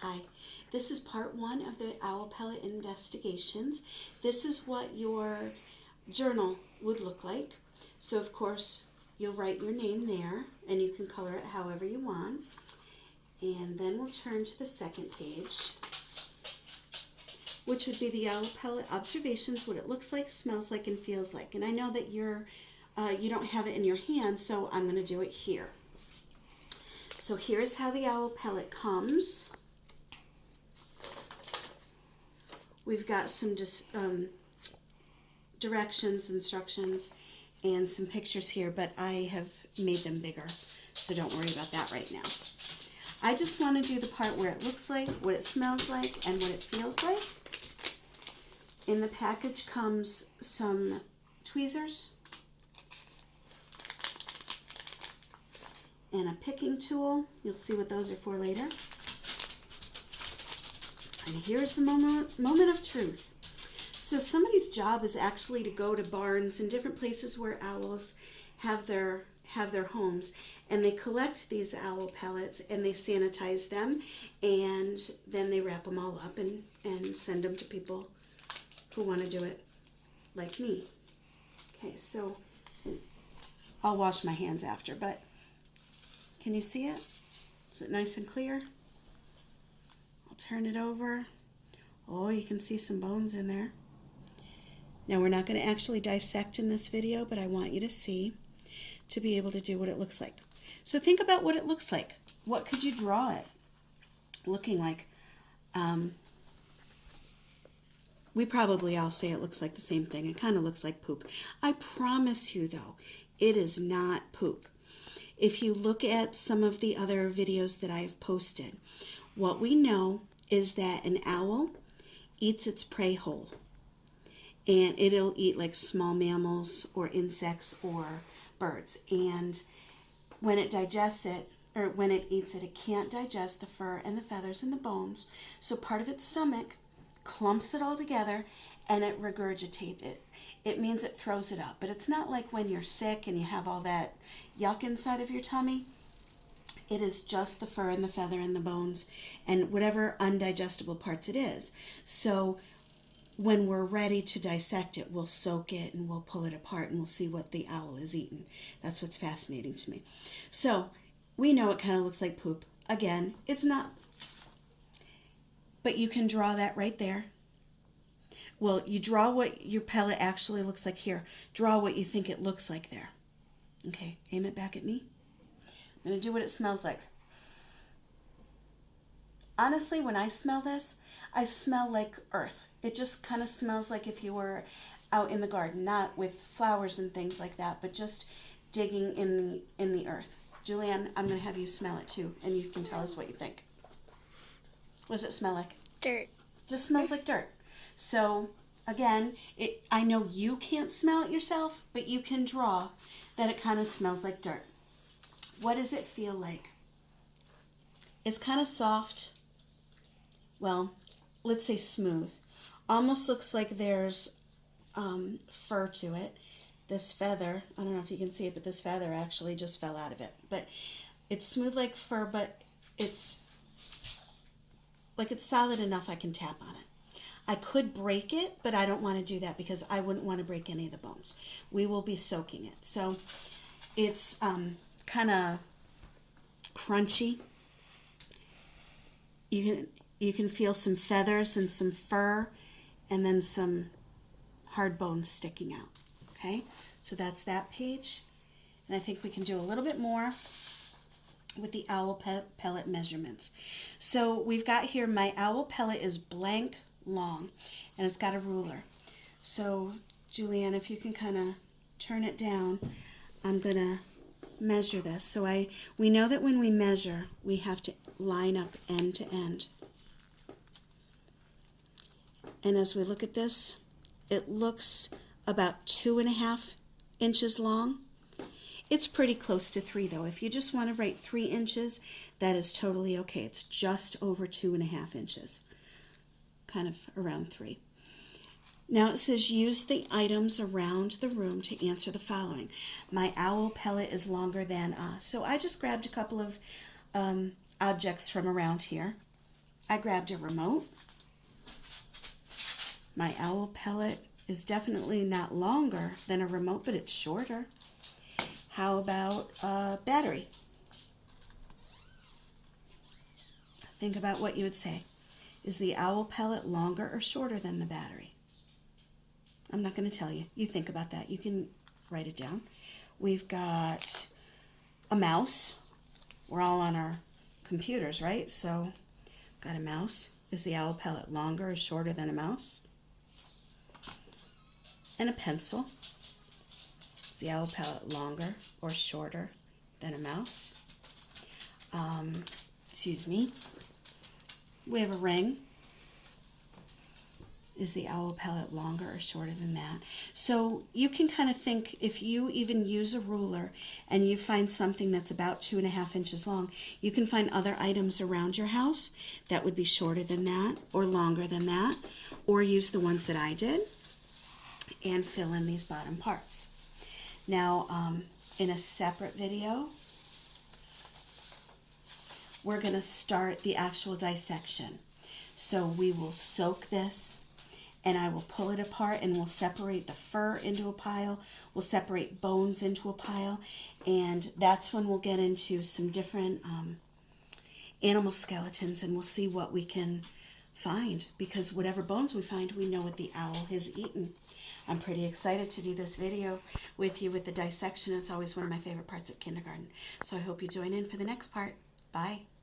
Hi, this is part one of the owl pellet investigations. This is what your journal would look like. So of course you'll write your name there and you can color it however you want. And then we'll turn to the second page, which would be the owl pellet observations, what it looks like, smells like, and feels like. And I know that you don't have it in your hand, so I'm going to do it here. So here's how the owl pellet comes. We've got some directions, instructions, and some pictures here, but I have made them bigger, so don't worry about that right now. I just want to do the part where it looks like, what it smells like, and what it feels like. In the package comes some tweezers and a picking tool. You'll see what those are for later. And here's the moment of truth. So somebody's job is actually to go to barns and different places where owls have their homes, and they collect these owl pellets and they sanitize them, and then they wrap them all up and send them to people who want to do it, like me. Okay, so I'll wash my hands after, but can you see it? Is it nice and clear? Turn it over. Oh, you can see some bones in there. Now we're not going to actually dissect in this video, but I want you to see, to be able to do what it looks like. So think about what it looks like. What could you draw it looking like? We probably all say it looks like the same thing. It kind of looks like poop. I promise you though, it is not poop. If you look at some of the other videos that I have posted, what we know is that an owl eats its prey whole. And it'll eat like small mammals or insects or birds. And when it digests it, or when it eats it, it can't digest the fur and the feathers and the bones. So part of its stomach clumps it all together and it regurgitates it. It means it throws it up. But it's not like when you're sick and you have all that yuck inside of your tummy. It is just the fur and the feather and the bones and whatever undigestible parts it is. So when we're ready to dissect it, we'll soak it and we'll pull it apart and we'll see what the owl is eating. That's what's fascinating to me. So we know it kind of looks like poop. Again, it's not. But you can draw that right there. Well, you draw what your pellet actually looks like here. Draw what you think it looks like there. Okay, aim it back at me. I'm going to do what it smells like. Honestly, when I smell this, I smell like earth. It just kind of smells like if you were out in the garden, not with flowers and things like that, but just digging in the earth. Julianne, I'm going to have you smell it too, and you can tell us what you think. What does it smell like? Dirt. Just smells like dirt. So, again, I know you can't smell it yourself, but you can draw that it kind of smells like dirt. What does it feel like? It's kind of soft. Well, let's say smooth. Almost looks like there's fur to it. This feather, I don't know if you can see it, but this feather actually just fell out of it. But it's smooth like fur, but it's solid enough I can tap on it. I could break it, but I don't want to do that because I wouldn't want to break any of the bones. We will be soaking it. So it's kind of crunchy. You can feel some feathers and some fur and then some hard bones sticking out. Okay, so that's that page. And I think we can do a little bit more with the owl pellet measurements. So we've got here, my owl pellet is blank long and it's got a ruler. So Julianne, if you can kind of turn it down, I'm going to measure this. So we know that when we measure, we have to line up end to end. And as we look at this, it looks about 2.5 inches long. It's pretty close to 3 though. If you just want to write 3 inches, that is totally okay. It's just over 2.5 inches, kind of around 3. Now it says use the items around the room to answer the following. My owl pellet is longer than So I just grabbed a couple of objects from around here. I grabbed a remote. My owl pellet is definitely not longer than a remote, but it's shorter. How about a battery? Think about what you would say. Is the owl pellet longer or shorter than the battery? I'm not going to tell you. You think about that. You can write it down. We've got a mouse. We're all on our computers, right? So, got a mouse. Is the owl pellet longer or shorter than a mouse? And a pencil. Is the owl pellet longer or shorter than a mouse? Excuse me. We have a ring. Is the owl pellet longer or shorter than that? So you can kind of think, if you even use a ruler and you find something that's about 2.5 inches long, you can find other items around your house that would be shorter than that or longer than that, or use the ones that I did and fill in these bottom parts. Now, in a separate video, we're going to start the actual dissection. So we will soak this, and I will pull it apart, and we'll separate the fur into a pile. We'll separate bones into a pile, and that's when we'll get into some different animal skeletons, and we'll see what we can find, because whatever bones we find, we know what the owl has eaten. I'm pretty excited to do this video with you with the dissection. It's always one of my favorite parts of kindergarten. So I hope you join in for the next part. Bye.